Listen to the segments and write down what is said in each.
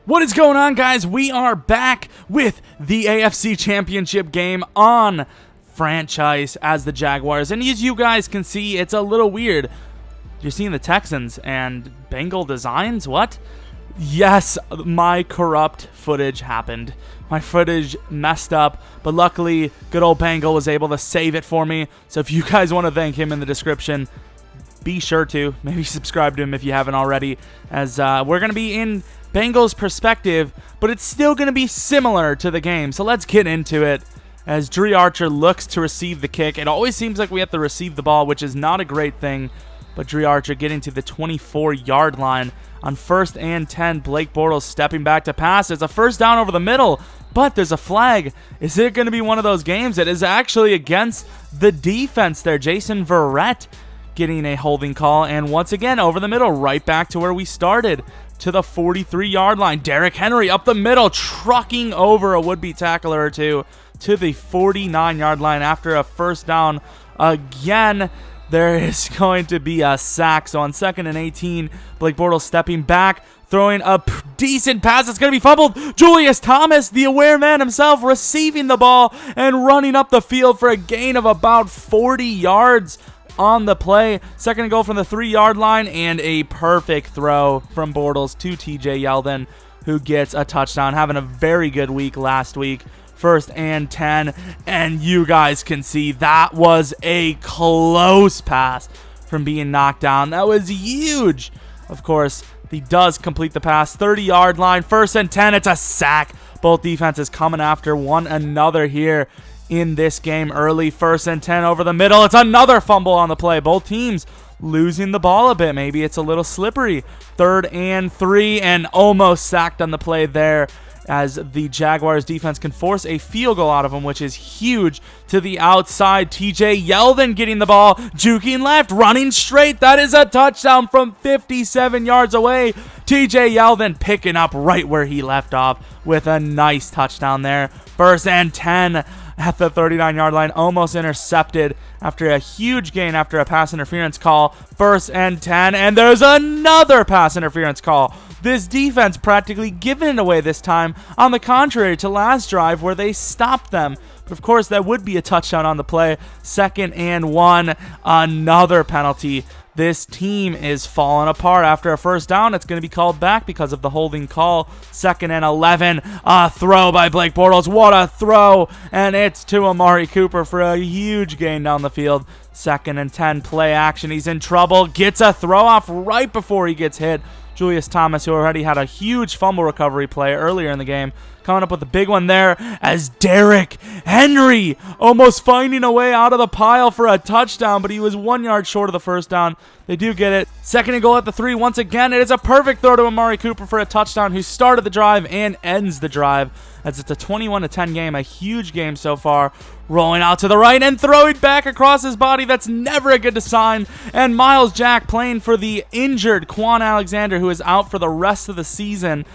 What is going on, guys? We are back with the AFC Championship game on franchise as the Jaguars. And as you guys can see, it's a little weird. You're seeing the Texans and Bengal designs? What? Yes, my corrupt footage happened. My footage messed up, but luckily, good old Bengal was able to save it for me. So if you guys want to thank him in the description, be sure to. Maybe subscribe to him if you haven't already, as we're going to be in Bengals perspective, but it's still going to be similar to the game. So let's get into it as Jeromepkr looks to receive the kick. It always seems like we have to receive the ball, which is not a great thing, but Jeromepkr getting to the 24-yard line on 1st and 10. Blake Bortles stepping back to pass. It's a first down over the middle, but there's a flag. Is it going to be one of those games? It is actually against the defense there. Jason Verrett getting a holding call, and once again over the middle, right back to where we started, to the 43-yard line. Derrick Henry up the middle, trucking over a would-be tackler or two to the 49-yard line after a first down. Again, there is going to be a sack. So on 2nd and 18, Blake Bortles stepping back, throwing a decent pass. It's going to be fumbled. Julius Thomas, the aware man himself, receiving the ball and running up the field for a gain of about 40 yards on the play. Second and goal from the 3-yard line, and a perfect throw from Bortles to TJ Yeldon, who gets a touchdown, having a very good week last week. 1st and 10, and you guys can see that was a close pass from being knocked down. That was huge. Of course, he does complete the pass. 30-yard line, 1st and 10. It's a sack. Both defenses coming after one another here in this game early. 1st and 10 over the middle. It's another fumble on the play. Both teams losing the ball a bit. Maybe it's a little slippery. 3rd and 3, and almost sacked on the play there, as the Jaguars defense can force a field goal out of them, which is huge. To the outside, TJ Yeldon getting the ball, juking left, running straight. That is a touchdown from 57 yards away. TJ Yeldon picking up right where he left off with a nice touchdown there. 1st and 10 at the 39-yard line, almost intercepted after a huge gain after a pass interference call. 1st and 10, and there's another pass interference call. This defense practically giving it away this time, on the contrary to last drive where they stopped them. But of course, that would be a touchdown on the play. 2nd and 1, another penalty. This team is falling apart after a first down. It's going to be called back because of the holding call. 2nd and 11, a throw by Blake Bortles. What a throw, and it's to Amari Cooper for a huge gain down the field. 2nd and 10, play action. He's in trouble, gets a throw off right before he gets hit. Julius Thomas, who already had a huge fumble recovery play earlier in the game, coming up with a big one there, as Derrick Henry almost finding a way out of the pile for a touchdown, but he was 1 yard short of the first down. They do get it. 2nd and goal at the 3. Once again, it is a perfect throw to Amari Cooper for a touchdown, who started the drive and ends the drive, as it's a 21-10 game, a huge game so far. Rolling out to the right and throwing back across his body. That's never a good sign. And Miles Jack, playing for the injured Quan Alexander, who is out for the rest of the season,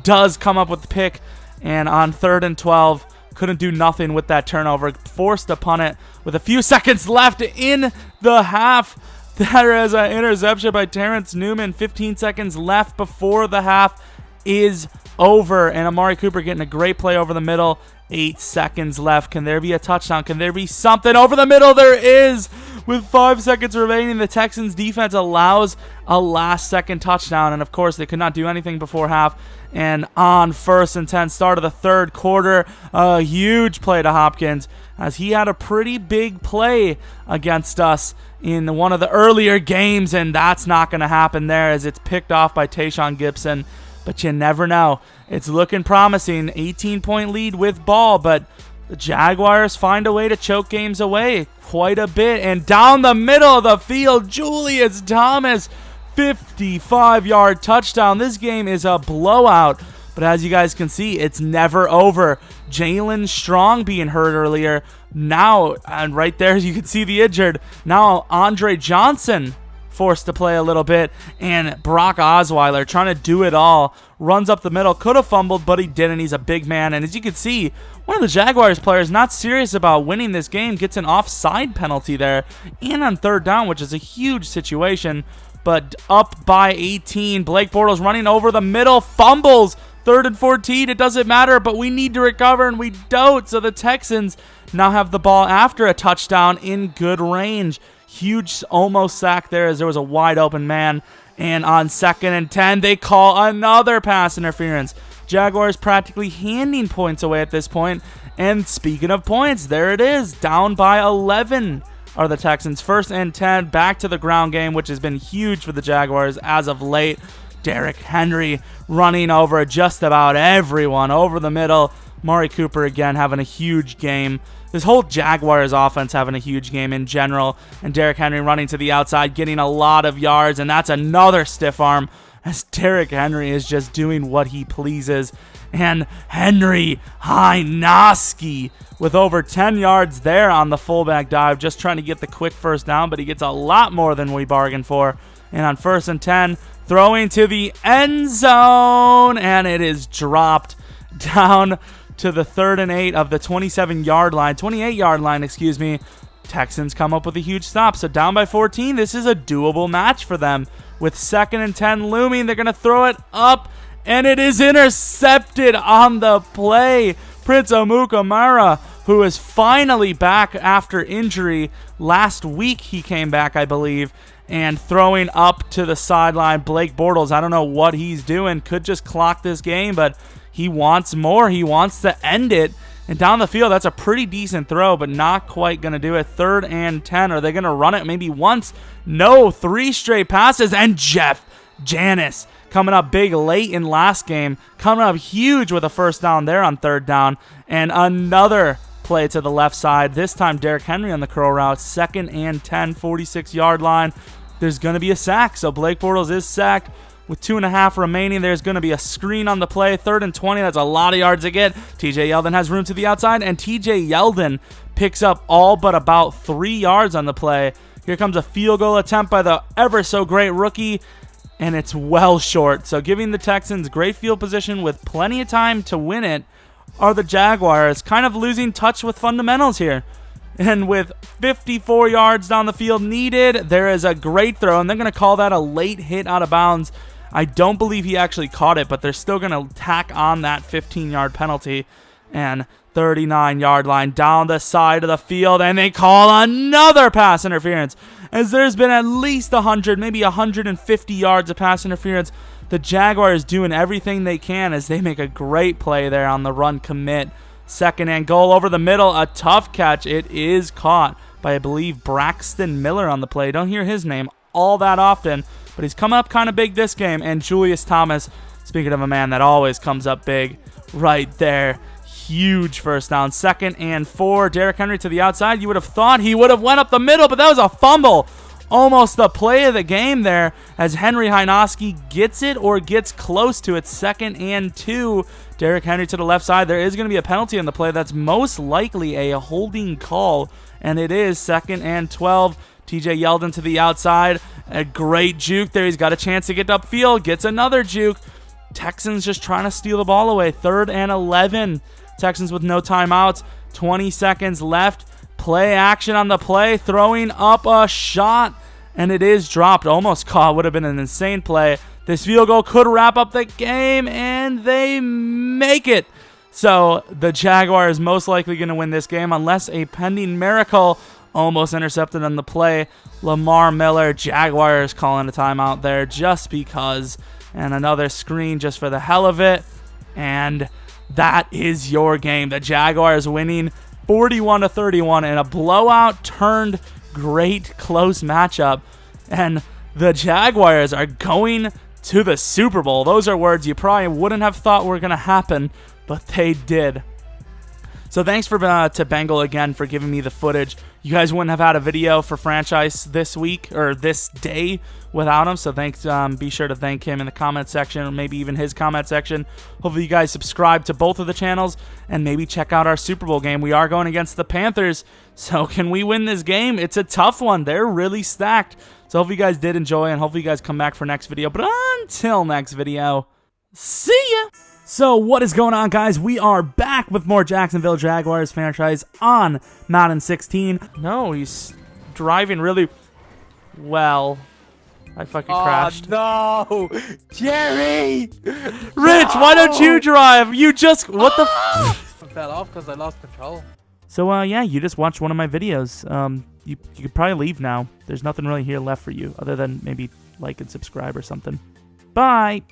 does come up with the pick. And on 3rd and 12, couldn't do nothing with that turnover. Forced upon it with a few seconds left in the half. There is an interception by Terrence Newman. 15 seconds left before the half is over. And Amari Cooper getting a great play over the middle. 8 seconds left. Can there be a touchdown? Can there be something over the middle? There is. With 5 seconds remaining, the Texans defense allows a last-second touchdown. And, of course, they could not do anything before half. And on 1st and 10, start of the 3rd quarter, a huge play to Hopkins, as he had a pretty big play against us in one of the earlier games. And that's not going to happen there, as it's picked off by Tayshaun Gibson. But you never know. It's looking promising. 18-point lead with ball, but the Jaguars find a way to choke games away quite a bit. And down the middle of the field, Julius Thomas, 55-yard touchdown. This game is a blowout, but as you guys can see, it's never over. Jalen Strong being hurt earlier. Now, and right there, you can see the injured. Now, Andre Johnson forced to play a little bit, and Brock Osweiler trying to do it all. Runs up the middle, could have fumbled, but he didn't. He's a big man, and as you can see, one of the Jaguars players not serious about winning this game gets an offside penalty there, and on 3rd down, which is a huge situation, but up by 18. Blake Bortles running over the middle, fumbles 3rd and 14. It doesn't matter, but we need to recover, and we don't. So the Texans now have the ball after a touchdown in good range. Huge almost sack there as there was a wide open man. And on 2nd and 10, they call another pass interference. Jaguars practically handing points away at this point. And speaking of points, there it is. Down by 11 are the Texans. 1st and 10, back to the ground game, which has been huge for the Jaguars as of late. Derrick Henry running over just about everyone over the middle. Mari Cooper again having a huge game. This whole Jaguars offense having a huge game in general. And Derrick Henry running to the outside, getting a lot of yards. And that's another stiff arm as Derrick Henry is just doing what he pleases. And Henry Hynoski with over 10 yards there on the fullback dive, just trying to get the quick first down, but he gets a lot more than we bargained for. And on 1st and 10, throwing to the end zone, and it is dropped down to the 3rd and 8 of the 28-yard line, excuse me. Texans come up with a huge stop, so down by 14. This is a doable match for them. With 2nd and 10 looming, they're going to throw it up, and it is intercepted on the play. Prince Amukamara, who is finally back after injury. Last week he came back, I believe, and throwing up to the sideline. Blake Bortles, I don't know what he's doing. Could just clock this game, but he wants more. He wants to end it. And down the field, that's a pretty decent throw, but not quite going to do it. 3rd and 10. Are they going to run it maybe once? No. 3 straight passes. And Jeff Janis coming up big late in last game. Coming up huge with a first down there on 3rd down. And another play to the left side. This time Derrick Henry on the curl route. 2nd and 10, 46-yard line. There's going to be a sack. So Blake Bortles is sacked. With 2.5 remaining, there's going to be a screen on the play. 3rd and 20, that's a lot of yards to get. TJ Yeldon has room to the outside, and TJ Yeldon picks up all but about 3 yards on the play. Here comes a field goal attempt by the ever-so-great rookie, and it's well short. So giving the Texans great field position with plenty of time to win it are the Jaguars, kind of losing touch with fundamentals here. And with 54 yards down the field needed, there is a great throw, and they're going to call that a late hit out of bounds. I don't believe he actually caught it, but they're still going to tack on that 15-yard penalty. And 39-yard line down the side of the field, and they call another pass interference. As there's been at least 100, maybe 150 yards of pass interference. The Jaguars doing everything they can as they make a great play there on the run commit. 2nd and goal over the middle, a tough catch. It is caught by, I believe, Braxton Miller on the play. Don't hear his name all that often, but he's coming up kind of big this game. And Julius Thomas, speaking of a man that always comes up big, right there. Huge first down. 2nd and 4. Derrick Henry to the outside. You would have thought he would have went up the middle, but that was a fumble. Almost the play of the game there as Henry Hynoski gets it or gets close to it. 2nd and 2. Derrick Henry to the left side. There is going to be a penalty on the play. That's most likely a holding call, and it is 2nd and 12. TJ Yeldon to the outside. A great juke there. He's got a chance to get upfield. Gets another juke. Texans just trying to steal the ball away. 3rd and 11. Texans with no timeouts. 20 seconds left. Play action on the play. Throwing up a shot. And it is dropped. Almost caught. Would have been an insane play. This field goal could wrap up the game. And they make it. So the Jaguars most likely going to win this game unless a pending miracle. Almost intercepted on the play. Lamar Miller. Jaguars calling a timeout there just because. And another screen just for the hell of it. And that is your game. The Jaguars winning 41-31 in a blowout turned great close matchup. And the Jaguars are going to the Super Bowl. Those are words you probably wouldn't have thought were going to happen, but they did. So thanks to Bengal again for giving me the footage. You guys wouldn't have had a video for franchise this week or this day without him. So thanks. Be sure to thank him in the comment section, or maybe even his comment section. Hopefully you guys subscribe to both of the channels and maybe check out our Super Bowl game. We are going against the Panthers. So can we win this game? It's a tough one. They're really stacked. So hopefully you guys did enjoy, and hopefully you guys come back for next video. But until next video, see ya. So what is going on, guys? We are back with more Jacksonville Jaguars franchise on Madden 16. No, he's driving really well. I fucking crashed. Oh, no! Jerry! Rich, why don't you drive? You just... What the... I fell off because I lost control. So, yeah, you just watched one of my videos. You could probably leave now. There's nothing really here left for you other than maybe like and subscribe or something. Bye!